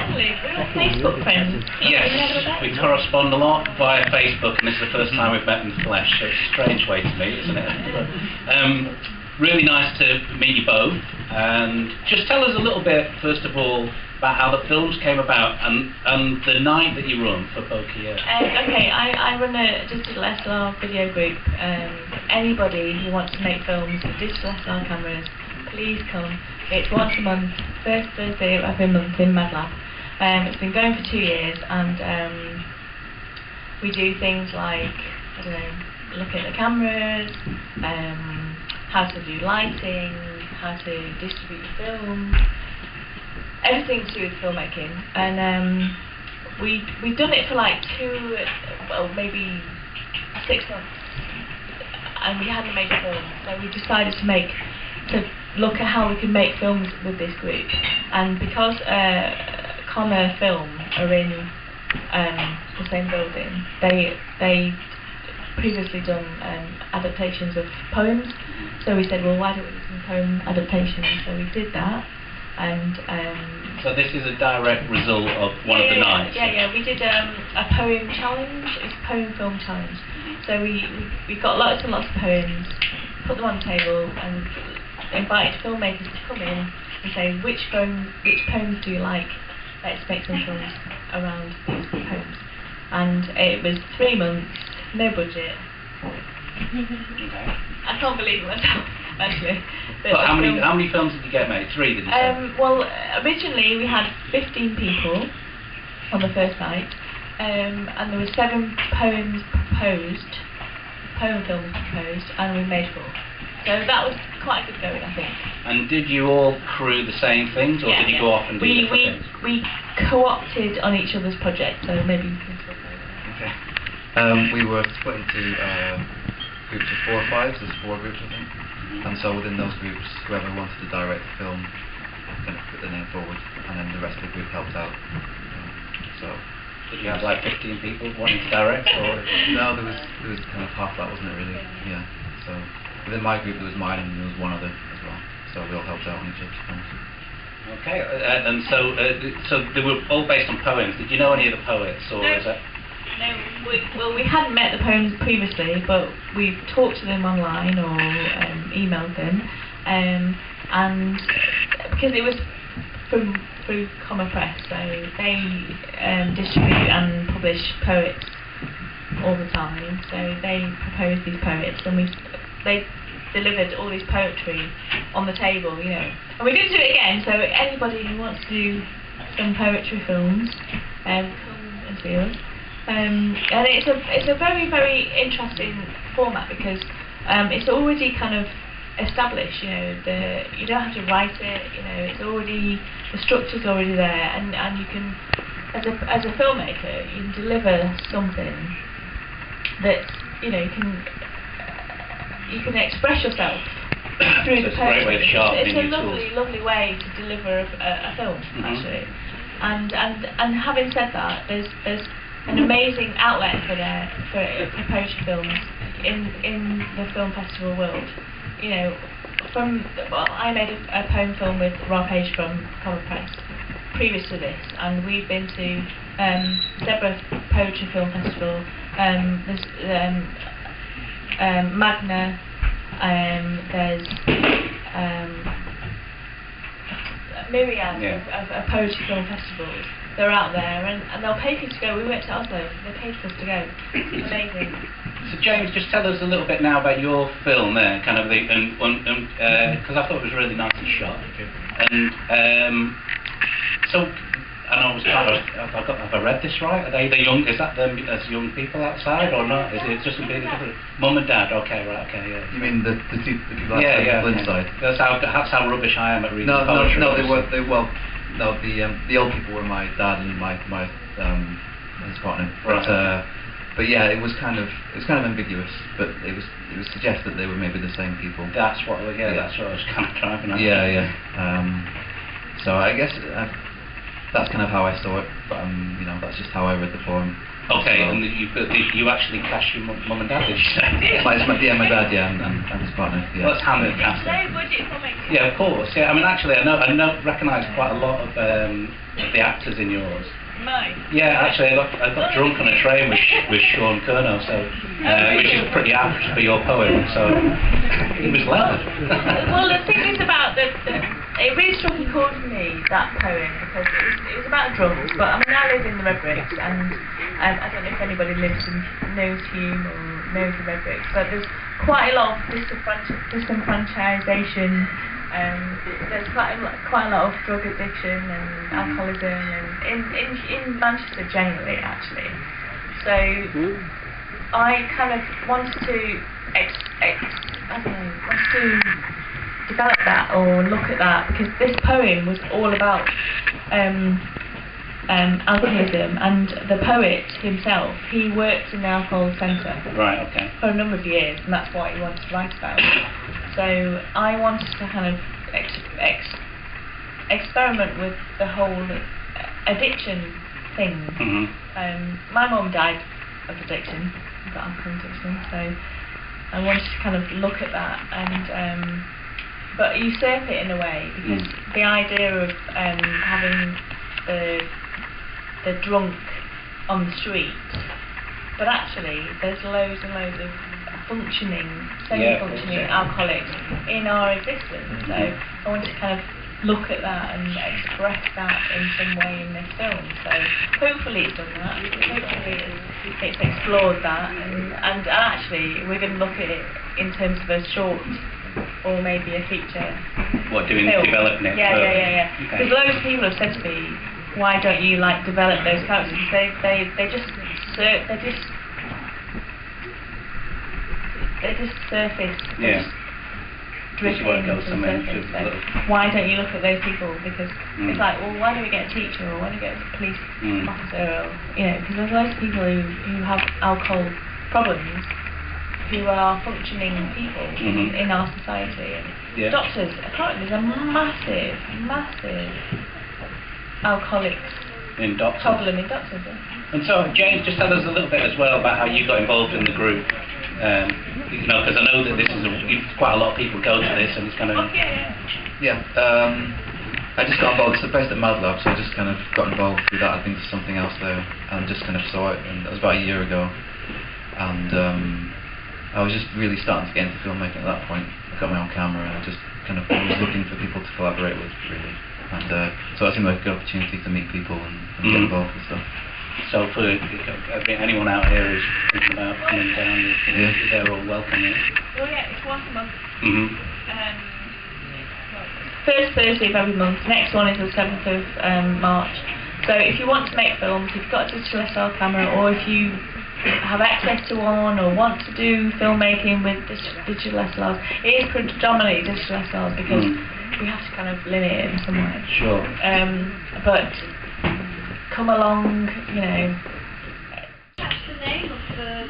definitely. We're all Facebook friends. Yes, we correspond a lot via Facebook, and this is the first time we've met in flesh, so it's a strange way to meet, isn't it? Really nice to meet you both, and just tell us a little bit, first of all, about how the films came about and the night that you run for Pokia. Okay, I run a digital SLR video group. Anybody who wants to make films with digital SLR cameras, please come. It's once a month, first Thursday of every month in MadLab. It's been going for 2 years, and we do things like, I don't know, look at the cameras, how to do lighting, how to distribute the film, everything to do with filmmaking. And we've done it for like maybe 6 months, and we hadn't made a film, so we decided to look at how we could make films with this group. And because KIno Film are in the same building, they previously done adaptations of poems, so we said, well, why don't we do some poem adaptations? So we did that, and so this is a direct result of one of the nights. Yeah, we did a poem challenge. It's a poem film challenge. So we got lots and lots of poems, put them on the table, and invited filmmakers to come in and say which poems do you like. Let's make some films around these poems. And it was 3 months, no budget. Okay. I can't believe it myself, actually. But how many films did you get made? 3, did you say? Well, originally we had 15 people on the first night, and there were 7 poem films proposed, and we made 4. So that was quite a good going, I think. And did you all crew the same things, or did you go off and do different things? We co-opted on each other's projects, so maybe you can talk about that. Okay. We were split into groups of 4 or 5, there's 4 groups I think. And so within those groups, whoever wanted to direct the film kind of put their name forward, and then the rest of the group helped out. So did you have like 15 people wanting to direct, or? No, there was kind of half that, wasn't it really? Yeah. So within my group there was mine and there was one other as well. So we all helped out on each other's films. Okay, and so they were all based on poems. Did you know any of the poets, or no. is that? No, we hadn't met the poems previously, but we've talked to them online or emailed them, and because it was through Common Press, so they distribute and publish poets all the time. So they proposed these poets, and they delivered all this poetry on the table, you know. And we're going to do it again. So anybody who wants to do some poetry films, come and see us. And it's a very, very interesting format because it's already kind of established. You know, you don't have to write it. You know, it's already, the structure's already there, and you can, as a filmmaker, you can deliver something that, you know, you can express yourself through the poetry. It's a great way of sharpening It's a lovely way to deliver a film, actually. And having said that, there's an amazing outlet for poetry films in the film festival world. You know, I made a poem film with Rob Page from Common Press previous to this, and we've been to Zebra Poetry Film Festival. There's Magna. There's myriad of poetry film festivals. They're out there, and they'll pay for us to go. We went to Oslo, they paid for us to go. It's amazing. So James, just tell us a little bit now about your film there, kind of because I thought it was really nicely shot. And so, and I was kind of, have I read this right? Are they the young? Is that them as young people outside or not? Is it just a bit different? Mum and Dad. Okay, right. Okay, yeah. You mean the people outside, the people inside? That's how rubbish I am at reading poetry. No, the old people were my dad and my his partner. But yeah, it was kind of ambiguous, but it was suggested they were maybe the same people. That's what I was kind of driving at. Yeah. So I guess that's kind of how I saw it. But you know, that's just how I read the poem. Okay, So, and you actually cast your mum and dad, did you say? my dad, yeah, and his partner. Yeah. Well, that's handmade casting. No budget for making. Yeah, of course. Yeah, I mean, actually, I recognise quite a lot of the actors in yours. Nice. Yeah, actually, I got drunk on a train with Sean Curnow, so which is pretty apt for your poem. So it was loud. Well, the thing is about it really struck a chord for me, that poem, because it was about drums. But I mean, I live in the Red Bricks, and I don't know if anybody knows Hume or knows the Red Bricks, but there's quite a lot of disenfranchisation. There's quite a lot of drug addiction and alcoholism, and in Manchester generally, actually. So I kind of wanted to develop that or look at that, because this poem was all about alcoholism, and the poet himself, he worked in the alcohol centre for a number of years, and that's what he wanted to write about. So I wanted to kind of experiment with the whole addiction thing. My mum died of addiction, got alcohol addiction, so I wanted to kind of look at that and but usurp it in a way, because the idea of having the drunk on the street, but actually there's loads and loads of functioning alcoholics in our existence. So I wanted to kind of look at that and express that in some way in this film. So hopefully it's done that. Hopefully it's explored that, and actually we're going to look at it in terms of a short or maybe a feature. What, developing it? Yeah. Because loads of people have said to me, why don't you develop those characters? They just surface. Yeah. Drift into the surface. So why don't you look at those people? Because it's like, well, why don't we get a teacher, or why don't we get a police officer, or because there's loads of people who have alcohol problems, who are functioning people in our society. And doctors, apparently there's a massive alcoholics problem in doctors. Yeah. And so, James, just tell us a little bit as well about how you got involved in the group. Because I know that this is quite a lot of people go to this, and it's kind of... I just got involved. It's based at Mad Lab, so I just kind of got involved with that. I think there's something else there, and just kind of saw it, and that was about a year ago. And I was just really starting to get into filmmaking at that point. I got my own camera, and I just kind of was looking for people to collaborate with, really. And so it seemed like a good opportunity to meet people and get involved with stuff. So for anyone out here who's thinking about coming down, they're all welcome. Well, yeah, it's once a month. First Thursday of every month. Next one is the 7th of March. So if you want to make films, if you've got a digital SLR camera, or if you have access to one or want to do filmmaking with digital SLRs, it is predominantly digital SLRs, because we have to kind of limit it in some way. Sure. But come along, What's the name of the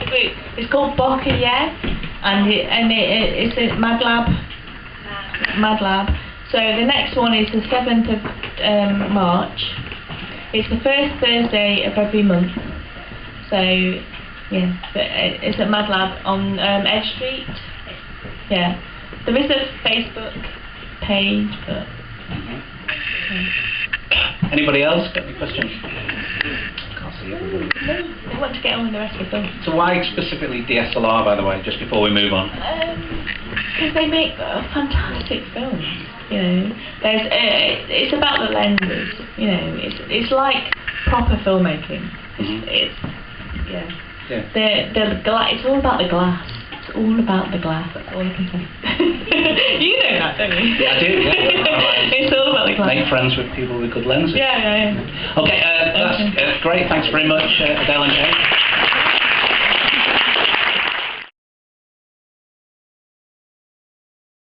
group? It's called Boca, and it's at Mad Lab. So the next one is the 7th of March. It's the first Thursday of every month. So it's at Mad Lab on Edge Street. Yeah, there is a Facebook page, but. Anybody else got any questions? Can't see everybody. They want to get on with the rest of the film. So why specifically DSLR, by the way, just before we move on? Because they make fantastic films. It's about the lenses. It's like proper filmmaking. It's all about the glass. It's all about the glass. That's all I can say. You know that, don't you? Yeah, I do. Yeah. It's all about the glass. Make friends with people with good lenses. Yeah. Okay, that's great. Thanks very much, Adele and Jane.